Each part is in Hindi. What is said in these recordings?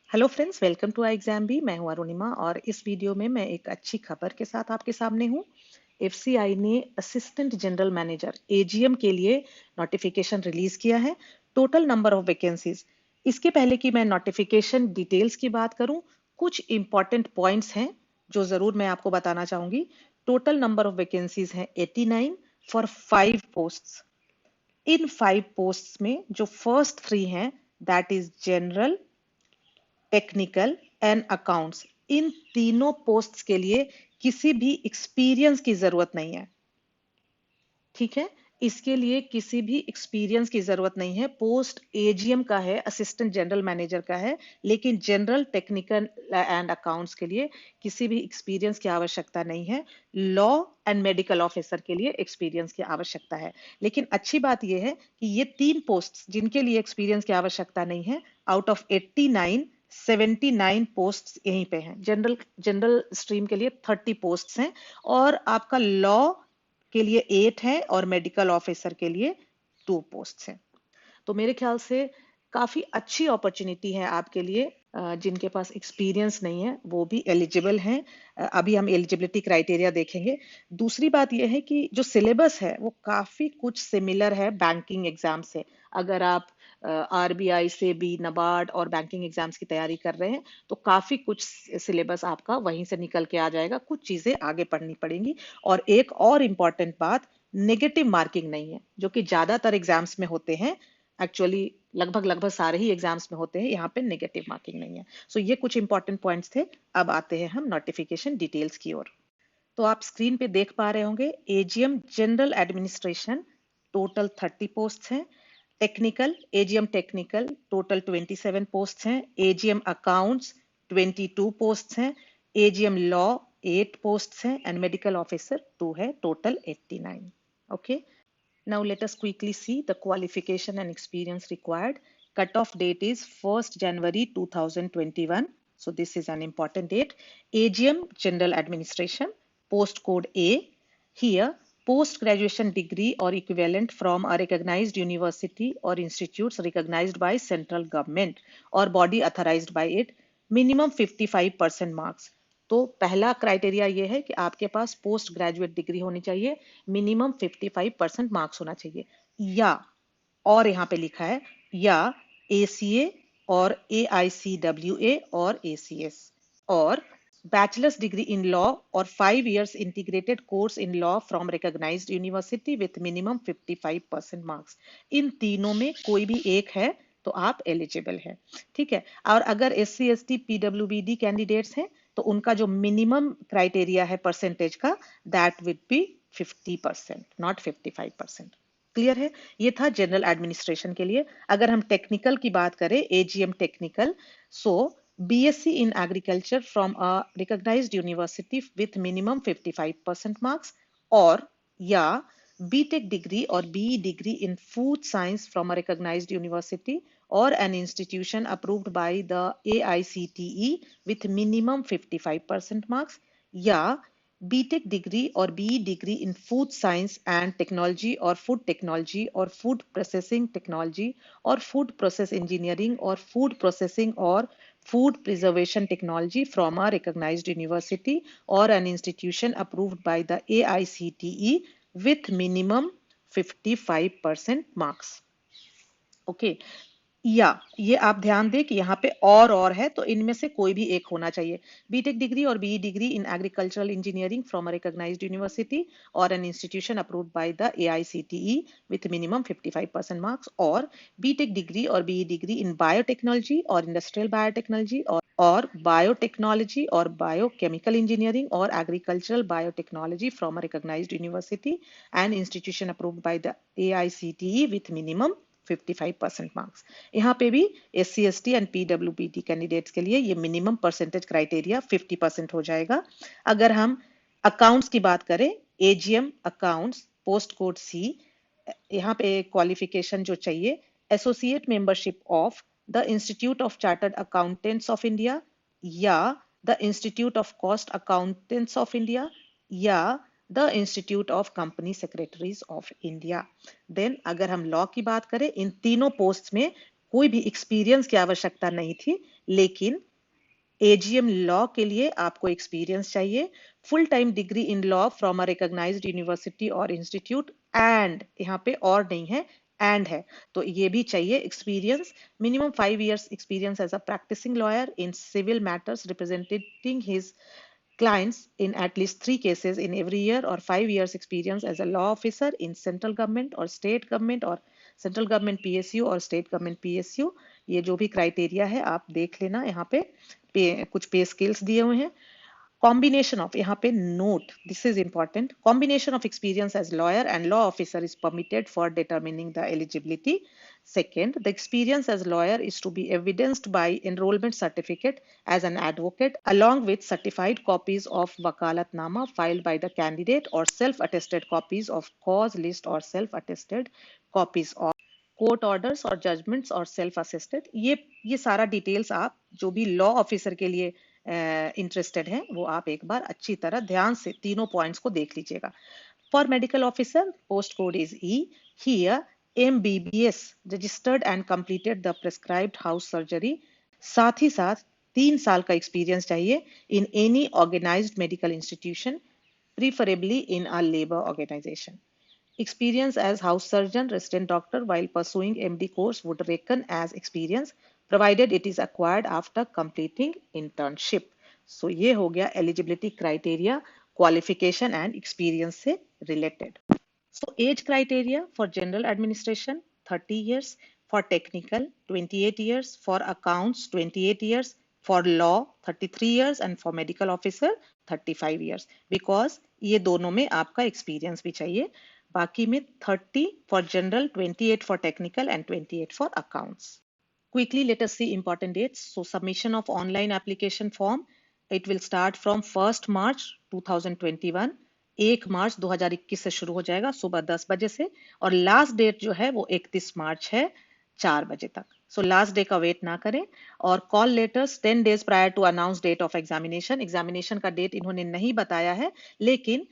Hello friends, welcome to I exam B. मैं हूं अरुणिमा और इस वीडियो में मैं एक अच्छी खबर के साथ आपके सामने हूं। एफसीआई ने असिस्टेंट जनरल मैनेजर एजीएम के लिए नोटिफिकेशन रिलीज किया है। टोटल नंबर ऑफ वैकेंसीज, इसके पहले कि मैं नोटिफिकेशन डिटेल्स की बात करूं, कुछ इंपॉर्टेंट पॉइंट्स हैं जो जरूर मैं आपको बताना चाहूंगी। टोटल नंबर ऑफ वैकेंसीज हैं 89 फॉर 5 पोस्ट्स। इन 5 पोस्ट्स में जो फर्स्ट 3 हैं, that is general, technical and accounts. इन तीनों पोस्ट्स के लिए किसी भी एक्सपीरियंस की जरूरत नहीं है। ठीक है, इसके लिए किसी भी एक्सपीरियंस की जरूरत नहीं है। पोस्ट एजीएम का है, असिस्टेंट जनरल मैनेजर का है, लेकिन जनरल, टेक्निकल एंड अकाउंट्स के लिए किसी भी एक्सपीरियंस की आवश्यकता नहीं है। लॉ एंड मेडिकल ऑफिसर के लिए एक्सपीरियंस की आवश्यकता है। लेकिन अच्छी बात यह है कि ये 3 पोस्ट जिनके लिए एक्सपीरियंस की आवश्यकता नहीं है, आउट ऑफ 89 79 पोस्ट यहीं पे हैं। जनरल जनरल स्ट्रीम के लिए 30 पोस्ट हैं और आपका लॉ के लिए 8 है और मेडिकल ऑफिसर के लिए 2 पोस्ट हैं। तो मेरे ख्याल से काफी अच्छी अपॉर्चुनिटी है आपके लिए। जिनके पास एक्सपीरियंस नहीं है वो भी एलिजिबल हैं। अभी हम एलिजिबिलिटी क्राइटेरिया देखेंगे। दूसरी बात यह है कि जो सिलेबस है वो काफी कुछ सिमिलर है बैंकिंग एग्जाम से। अगर आप आरबीआई से भी, नबार्ड और बैंकिंग एग्जाम्स की तैयारी कर रहे हैं तो काफी कुछ सिलेबस आपका वहीं से निकल के आ जाएगा। कुछ चीजें आगे पढ़नी पड़ेंगी। और एक और इम्पॉर्टेंट बात, नेगेटिव मार्किंग नहीं है, जो कि ज्यादातर एग्जाम्स में होते हैं। एक्चुअली लगभग लगभग सारे ही एग्जाम्स में होते हैं, यहाँ पे नेगेटिव मार्किंग नहीं है। सो ये कुछ इंपॉर्टेंट पॉइंट्स थे। अब आते हैं हम नोटिफिकेशन डिटेल्स की ओर। तो आप स्क्रीन पे देख पा रहे होंगे, AGM general administration total 30 post हैं। Technical, AGM technical total 27 post हैं। एजीएम अकाउंट्स 22 पोस्ट हैं। एजीएम लॉ 8 पोस्ट हैं एंड मेडिकल ऑफिसर 2 है, total 89। Okay, now let us quickly see the qualification and experience required. Cutoff date is 1st January 2021. So this is an important date. AGM General Administration, post code A. Here, post graduation degree or equivalent from a recognized university or institutes recognized by central government or body authorized by it. Minimum 55% marks. तो पहला क्राइटेरिया ये है कि आपके पास पोस्ट ग्रेजुएट डिग्री होनी चाहिए, मिनिमम 55% मार्क्स होना चाहिए, या और यहाँ पे लिखा है या एसीए और एआईसीडब्ल्यूए और एसीएस, और बैचलर्स डिग्री इन लॉ और 5 years integrated course in law from recognised university with minimum 55% marks. इन तीनों में कोई भी एक है तो आप एलिजिबल है। ठीक है, और अगर एससी एसटी पीडब्ल्यूबीडी कैंडिडेट्स हैं तो उनका जो मिनिमम क्राइटेरिया है परसेंटेज का, that would be 50%, not 55%। Clear है? ये था जनरल एडमिनिस्ट्रेशन के लिए। अगर हम टेक्निकल की बात करें, AGM technical, so BSc in agriculture from a recognised university with minimum 55% marks, और या बीटेक डिग्री और BE degree in food science from a recognised university or an institution approved by the AICTE with minimum 55% marks, या BTech degree or BE degree in food science and technology or food technology or food processing technology or food process engineering or food processing or food preservation technology from a recognized university or an institution approved by the AICTE with minimum 55% marks. Okay, या ये आप ध्यान दें कि यहाँ पे और है, तो इनमें से कोई भी एक होना चाहिए। बीटेक डिग्री और BE degree in agricultural engineering from a recognised university और an institution approved by the AICTE with minimum 55% marks, और बीटेक डिग्री और बीई डिग्री इन बायोटेक्नोलॉजी और इंडस्ट्रियल बायोटेक्नोलॉजी और बायोटेक्नोलॉजी और बायोकेमिकल इंजीनियरिंग और agricultural biotechnology from a recognised university and institution approved by the AICTE with minimum 55% marks. यहाँ पे भी एससी एसटी एंड पीडब्ल्यूबीडी कैंडिडेट्स के लिए ये मिनिमम परसेंटेज क्राइटेरिया 50% हो जाएगा। अगर हम अकाउंट्स की बात करें, AGM accounts post code C, यहाँ पे क्वालिफिकेशन जो चाहिए, associate membership of the institute of chartered accountants of India या the institute of cost accountants of India या the institute of company secretaries of India. Then अगर हम लॉ की बात करें, इन तीनों पोस्ट में कोई भी एक्सपीरियंस की आवश्यकता नहीं थी, लेकिन एजीएम लॉ के लिए आपको एक्सपीरियंस चाहिए, full time degree in law from a recognised university or institute, and यहाँ पे और नहीं है, एंड है, तो ये भी चाहिए experience, minimum 5 years experience as a practising lawyer in civil matters representing his clients in at least 3 cases in every year, or 5 years experience as a law officer in central government or state government, or central government PSU और स्टेट गवर्नमेंट पीएसयू। ये जो भी क्राइटेरिया है आप देख लेना, यहाँ पे कुछ पे स्केल्स दिए हुए हैं। Combination of, यहाँ पे note, this is important, combination of experience as lawyer and law officer is permitted for determining the eligibility. Second, the experience as lawyer is to be evidenced by enrollment certificate as an advocate along with certified copies of wakalatnama filed by the candidate, or self-attested copies of cause list or self-attested copies of court orders और जजमेंट्स और सेल्फ असिस्टेड। ये सारा डिटेल्स आप जो भी लॉ ऑफिसर के लिए इंटरेस्टेड हैं वो आप एक बार अच्छी तरह ध्यान से तीनों पॉइंट्स को देख लीजिएगा। For medical officer post code is E. Here MBBS registered and completed the prescribed house surgery. साथ ही साथ 3 साल का एक्सपीरियंस चाहिए in any organised medical institution, preferably in a labour organisation. Experience as house surgeon, resident doctor while pursuing MD course would reckon as experience provided it is acquired after completing internship. So ये हो गया eligibility criteria, qualification and experience से related. So age criteria for general administration 30 years, for technical 28 years, for accounts 28 years, for law 33 years and for medical officer 35 years, because ये दोनों में आपका experience भी चाहिए। बाकी में 30 for general, 28 for technical and 28 for accounts. Quickly let us see important dates. So submission of online application form, it will start from 1st March 2021, 1 मार्च 2021 से शुरू हो जाएगा सुबह 10 बजे से, और लास्ट डेट जो है वो 31 मार्च है 4 बजे तक। सो लास्ट डे का वेट ना करें। और call letters 10 days prior to announce date of examination. Examination का डेट इन्होंने नहीं बताया है, लेकिन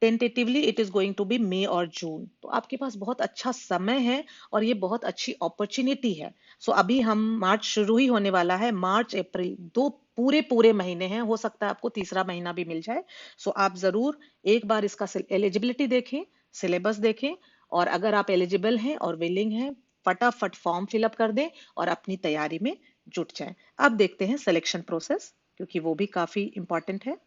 tentatively it is going to be मई और जून। तो आपके पास बहुत अच्छा समय है और ये बहुत अच्छी अपॉर्चुनिटी है। सो अभी हम मार्च शुरू ही होने वाला है, मार्च अप्रैल 2 पूरे महीने हैं, हो सकता है आपको तीसरा महीना भी मिल जाए। सो आप जरूर एक बार इसका एलिजिबिलिटी देखें, सिलेबस देखें, और अगर आप एलिजिबल हैं और विलिंग हैं फटाफट फॉर्म फिलअप कर दें और अपनी तैयारी में जुट जाएं। अब देखते हैं सिलेक्शन प्रोसेस, क्योंकि वो भी काफी इंपॉर्टेंट है।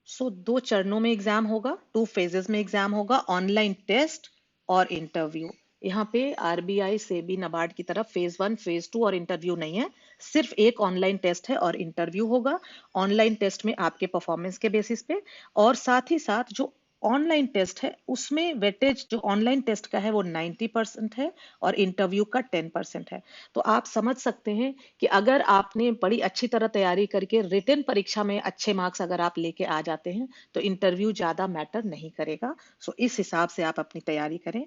सो 2 चरणों में एग्जाम होगा, 2 फेजेस में एग्जाम होगा, ऑनलाइन टेस्ट और इंटरव्यू। यहाँ पे आरबीआई, सेबी, नाबार्ड की तरफ फेज 1, फेज 2 और इंटरव्यू नहीं है, सिर्फ एक ऑनलाइन टेस्ट है और इंटरव्यू होगा। ऑनलाइन टेस्ट में आपके परफॉर्मेंस के बेसिस पे, और साथ ही साथ जो ऑनलाइन टेस्ट है उसमें वेटेज जो ऑनलाइन टेस्ट का है वो 90% है और इंटरव्यू का 10% है। तो आप समझ सकते हैं कि अगर आपने बड़ी अच्छी तरह तैयारी करके रिटन परीक्षा में अच्छे मार्क्स अगर आप लेके आ जाते हैं तो इंटरव्यू ज्यादा मैटर नहीं करेगा। सो इस हिसाब से आप अपनी तैयारी करें।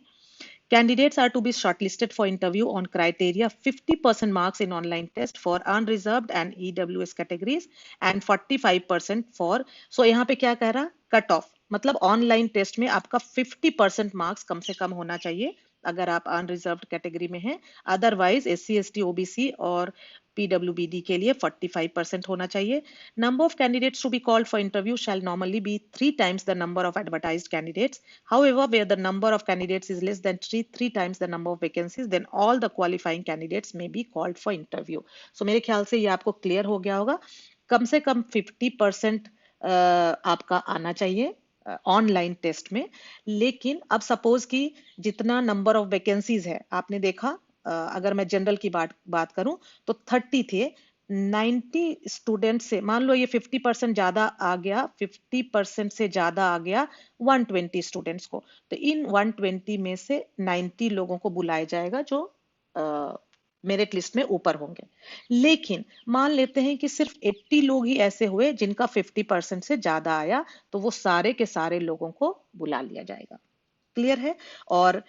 Candidates are to be shortlisted for interview on criteria 50% marks in online test for unreserved and EWS categories and 45% for, so यहाँ पे क्या कह रहा, कट ऑफ, मतलब ऑनलाइन टेस्ट में आपका 50% मार्क्स कम से कम होना चाहिए अगर आप अनरिजर्व्ड कैटेगरी में हैं। अदरवाइज SC ST OBC और PWBD के लिए 45% होना चाहिए। Number of candidates to be called for interview shall normally be 3 times the number of advertised candidates. However, where the number of candidates is less than 3 times the number of vacancies, then all the qualifying candidates may be called for interview. So मेरे ख्याल से ये आपको क्लियर हो गया होगा। कम से कम 50% आपका आना चाहिए ऑनलाइन टेस्ट में। लेकिन अब सपोज कि जितना नंबर ऑफ वैकेंसीज है, आपने देखा अगर मैं जनरल की बात करूं तो 30 थे, 90 स्टूडेंट से मान लो ये 50% ज्यादा आ गया, 50% से ज्यादा आ गया 120 स्टूडेंट्स को, तो इन 120 में से 90 लोगों को बुलाया जाएगा जो मेरिट लिस्ट में ऊपर होंगे। लेकिन मान लेते हैं कि सिर्फ 80 लोग ही ऐसे हुए जिनका 50% से ज्यादा आया, तो वो सारे के सारे लोगों को बुला लिया जाएगा। क्लियर है? और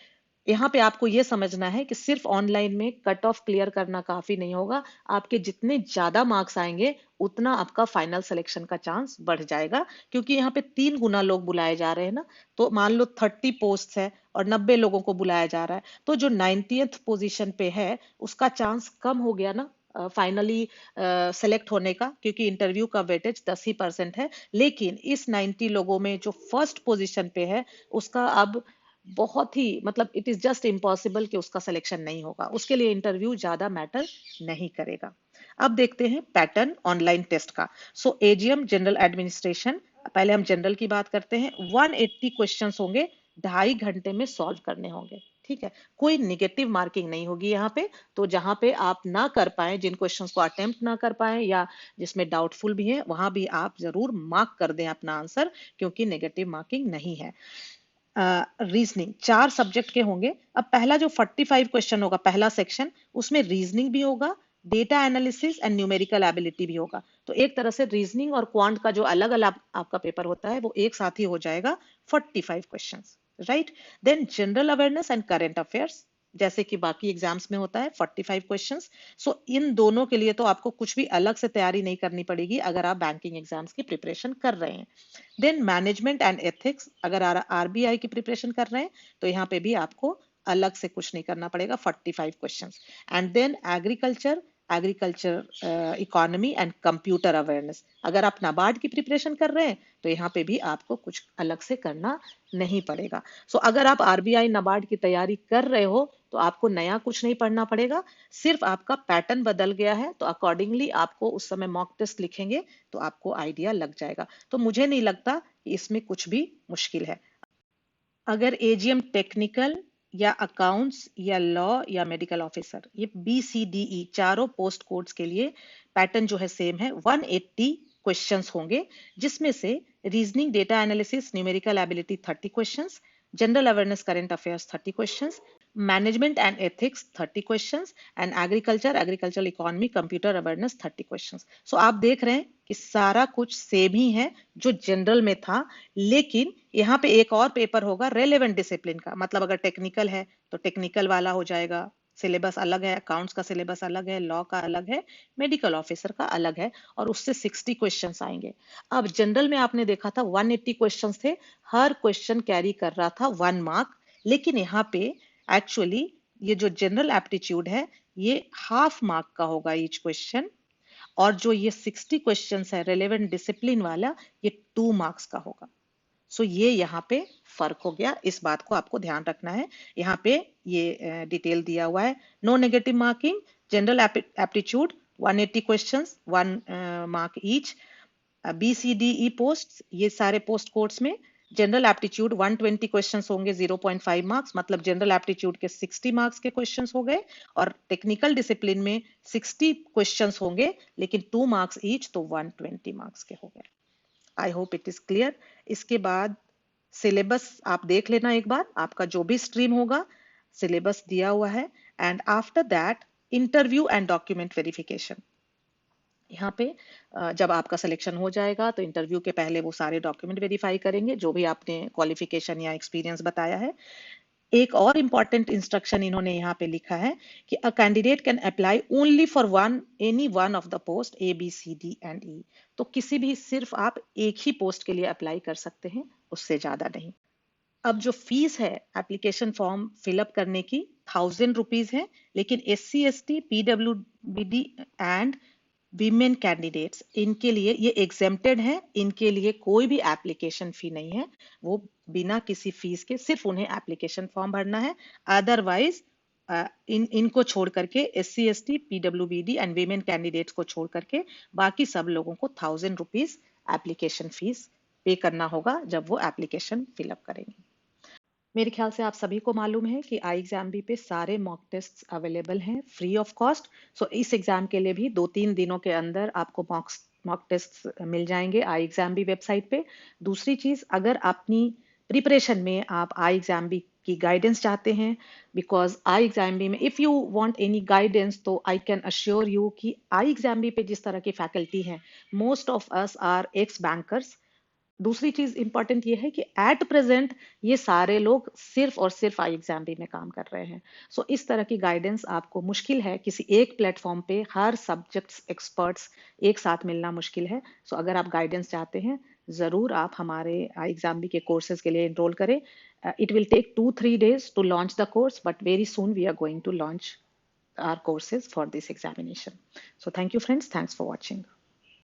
यहाँ पे आपको ये समझना है कि सिर्फ ऑनलाइन में कट ऑफ क्लियर करना काफी नहीं होगा, आपके जितने ज्यादा मार्क्स आएंगे उतना आपका फाइनल सिलेक्शन का चांस बढ़ जाएगा, क्योंकि यहाँ पे 3 गुना लोग बुलाए जा रहे हैं ना। तो मान लो 30 पोस्ट है और 90 लोगों को बुलाया जा रहा है, तो जो 90th पोजीशन पे है उसका चांस कम हो गया ना फाइनली सेलेक्ट होने का, क्योंकि इंटरव्यू का वेटेज 10% है। लेकिन इस 90 लोगों में जो फर्स्ट पोजीशन पे है उसका अब बहुत ही मतलब इट इज जस्ट इम्पॉसिबल कि उसका सिलेक्शन नहीं होगा, उसके लिए इंटरव्यू ज्यादा मैटर नहीं करेगा। अब देखते हैं पैटर्न ऑनलाइन टेस्ट का। सो एजीएम जनरल एडमिनिस्ट्रेशन, पहले हम जनरल की बात करते हैं। 180 क्वेश्चंस होंगे, 2.5 घंटे में सॉल्व करने होंगे, ठीक है। कोई निगेटिव मार्किंग नहीं होगी यहाँ पे। तो जहाँ पे आप ना कर पाए, जिन क्वेश्चंस को अटेम्प्ट ना कर पाए या जिसमें डाउटफुल भी है, वहां भी आप जरूर मार्क कर दें अपना आंसर, क्योंकि नेगेटिव मार्किंग नहीं है। रीजनिंग 4 सब्जेक्ट के होंगे। अब पहला जो 45 क्वेश्चन होगा, पहला सेक्शन, उसमें रीजनिंग भी होगा, data analysis and numerical ability भी होगा। तो एक तरह से रीजनिंग और क्वांट का जो अलग अलग आपका पेपर होता है वो एक साथ ही हो जाएगा, 45 questions, right. Then general awareness and current affairs, जैसे कि बाकी एग्जाम्स में होता है, 45 क्वेश्चंस। सो इन दोनों के लिए तो आपको कुछ भी अलग से तैयारी नहीं करनी पड़ेगी अगर आप बैंकिंग एग्जाम्स की प्रिपरेशन कर रहे हैं। देन मैनेजमेंट एंड एथिक्स, अगर आरबीआई की प्रिपरेशन कर रहे हैं तो यहाँ पे भी आपको अलग से कुछ नहीं करना पड़ेगा, 45 questions. And then agriculture economy and computer awareness, अगर आप नाबार्ड की प्रिपरेशन कर रहे हैं तो यहाँ पे भी आपको कुछ अलग से करना नहीं पड़ेगा। सो अगर आप आरबीआई नाबार्ड की तैयारी कर रहे हो तो आपको नया कुछ नहीं पढ़ना पड़ेगा, सिर्फ आपका पैटर्न बदल गया है, तो अकॉर्डिंगली आपको उस समय मॉक टेस्ट लिखेंगे तो आपको आइडिया लग जाएगा। तो मुझे नहीं लगता कि इसमें कुछ भी मुश्किल है। अगर एजीएम टेक्निकल या अकाउंट्स या लॉ या मेडिकल ऑफिसर, ये BCDE चारों पोस्ट कोड्स के लिए पैटर्न जो है सेम है। 180 क्वेश्चंस होंगे, जिसमें से reasoning, data analysis, numerical ability 30 questions, general awareness, current affairs 30 questions, management and ethics 30 questions, and agricultural economy, computer awareness 30 questions. So आप देख रहे हैं कि सारा कुछ सेम ही है जो जनरल में था। लेकिन यहाँ पे एक और पेपर होगा रेलेवेंट डिसिप्लिन का, मतलब अगर टेक्निकल है तो टेक्निकल वाला हो जाएगा, सिलेबस अलग है, अकाउंट्स का सिलेबस अलग है, लॉ का अलग है, मेडिकल ऑफिसर का अलग है, और उससे 60 क्वेश्चंस आएंगे। अब जनरल में आपने देखा था 180 क्वेश्चंस थे, हर क्वेश्चन कैरी कर रहा था 1 मार्क। लेकिन यहाँ पे एक्चुअली ये जो जनरल एप्टीट्यूड है ये हाफ मार्क का होगा ईच क्वेश्चन, और जो ये 60 क्वेश्चंस है रेलेवेंट डिसिप्लिन वाला, ये 2 मार्क्स का होगा। सो ये यहाँ पे फर्क हो गया, इस बात को आपको ध्यान रखना है। यहाँ पे ये डिटेल दिया हुआ है, no negative marking, general aptitude 180 questions, 1 mark each. BCDE post, ये सारे पोस्ट कोड्स में जनरल एप्टीट्यूड 120 क्वेश्चंस होंगे, 0.5 मार्क्स, मतलब जनरल एप्टीट्यूड के 60 मार्क्स के क्वेश्चंस हो गए। और टेक्निकल डिसिप्लिन में 60 क्वेश्चंस होंगे लेकिन 2 मार्क्स ईच, तो 120 मार्क्स के हो गए। I hope it is clear. इसके बाद सिलेबस आप देख लेना एक बार, आपका जो भी स्ट्रीम होगा सिलेबस दिया हुआ है। And after that interview and document verification. यहाँ पे जब आपका सिलेक्शन हो जाएगा तो इंटरव्यू के पहले वो सारे डॉक्यूमेंट वेरीफाई करेंगे जो भी आपने क्वालिफिकेशन या एक्सपीरियंस बताया है। एक और इंपॉर्टेंट इंस्ट्रक्शन इन्होंने यहाँ पे लिखा है कि a candidate can apply only for any one of the post ABCD and E। तो किसी भी, सिर्फ आप एक ही पोस्ट के लिए अप्लाई कर सकते हैं, उससे ज्यादा नहीं। अब जो फीस है एप्लीकेशन फॉर्म फिलअप करने की, 1000 रुपीज है। लेकिन SC ST PWBD and women candidates, इनके लिए ये एग्जेम्प्टेड है, इनके लिए कोई भी एप्लीकेशन फी नहीं है, वो बिना किसी फीस के सिर्फ उन्हें एप्लीकेशन फॉर्म भरना है। अदरवाइज इनको छोड़ करके SC ST PWBD and women candidates को छोड़ करके बाकी सब लोगों को 1000 रुपीज एप्लीकेशन फीस पे करना होगा जब वो एप्लीकेशन फिलअप करेंगे। मेरे ख्याल से आप सभी को मालूम है कि iExamB पे सारे मॉक टेस्ट अवेलेबल हैं फ्री ऑफ कॉस्ट। सो इस एग्जाम के लिए भी 2-3 दिनों के अंदर आपको मॉक टेस्ट मिल जाएंगे iExamB वेबसाइट पे। दूसरी चीज, अगर अपनी प्रिपरेशन में आप iExamB की गाइडेंस चाहते हैं, बिकॉज iExamB में if you want any guidance, तो आई कैन अश्योर यू कि iExamB पे जिस तरह की फैकल्टी हैं, most of us are ex bankers. दूसरी चीज इंपॉर्टेंट ये है कि एट प्रेजेंट ये सारे लोग सिर्फ और सिर्फ iExamB में काम कर रहे हैं। सो इस तरह की गाइडेंस आपको मुश्किल है, किसी एक प्लेटफॉर्म पे हर सब्जेक्ट्स एक्सपर्ट्स एक साथ मिलना मुश्किल है। सो अगर आप गाइडेंस चाहते हैं, जरूर आप हमारे iExamB के कोर्सेज के लिए एनरोल करें। It will take 2-3 days to launch the course, but very soon we are going to launch our courses for this examination. So thank you friends, thanks for watching.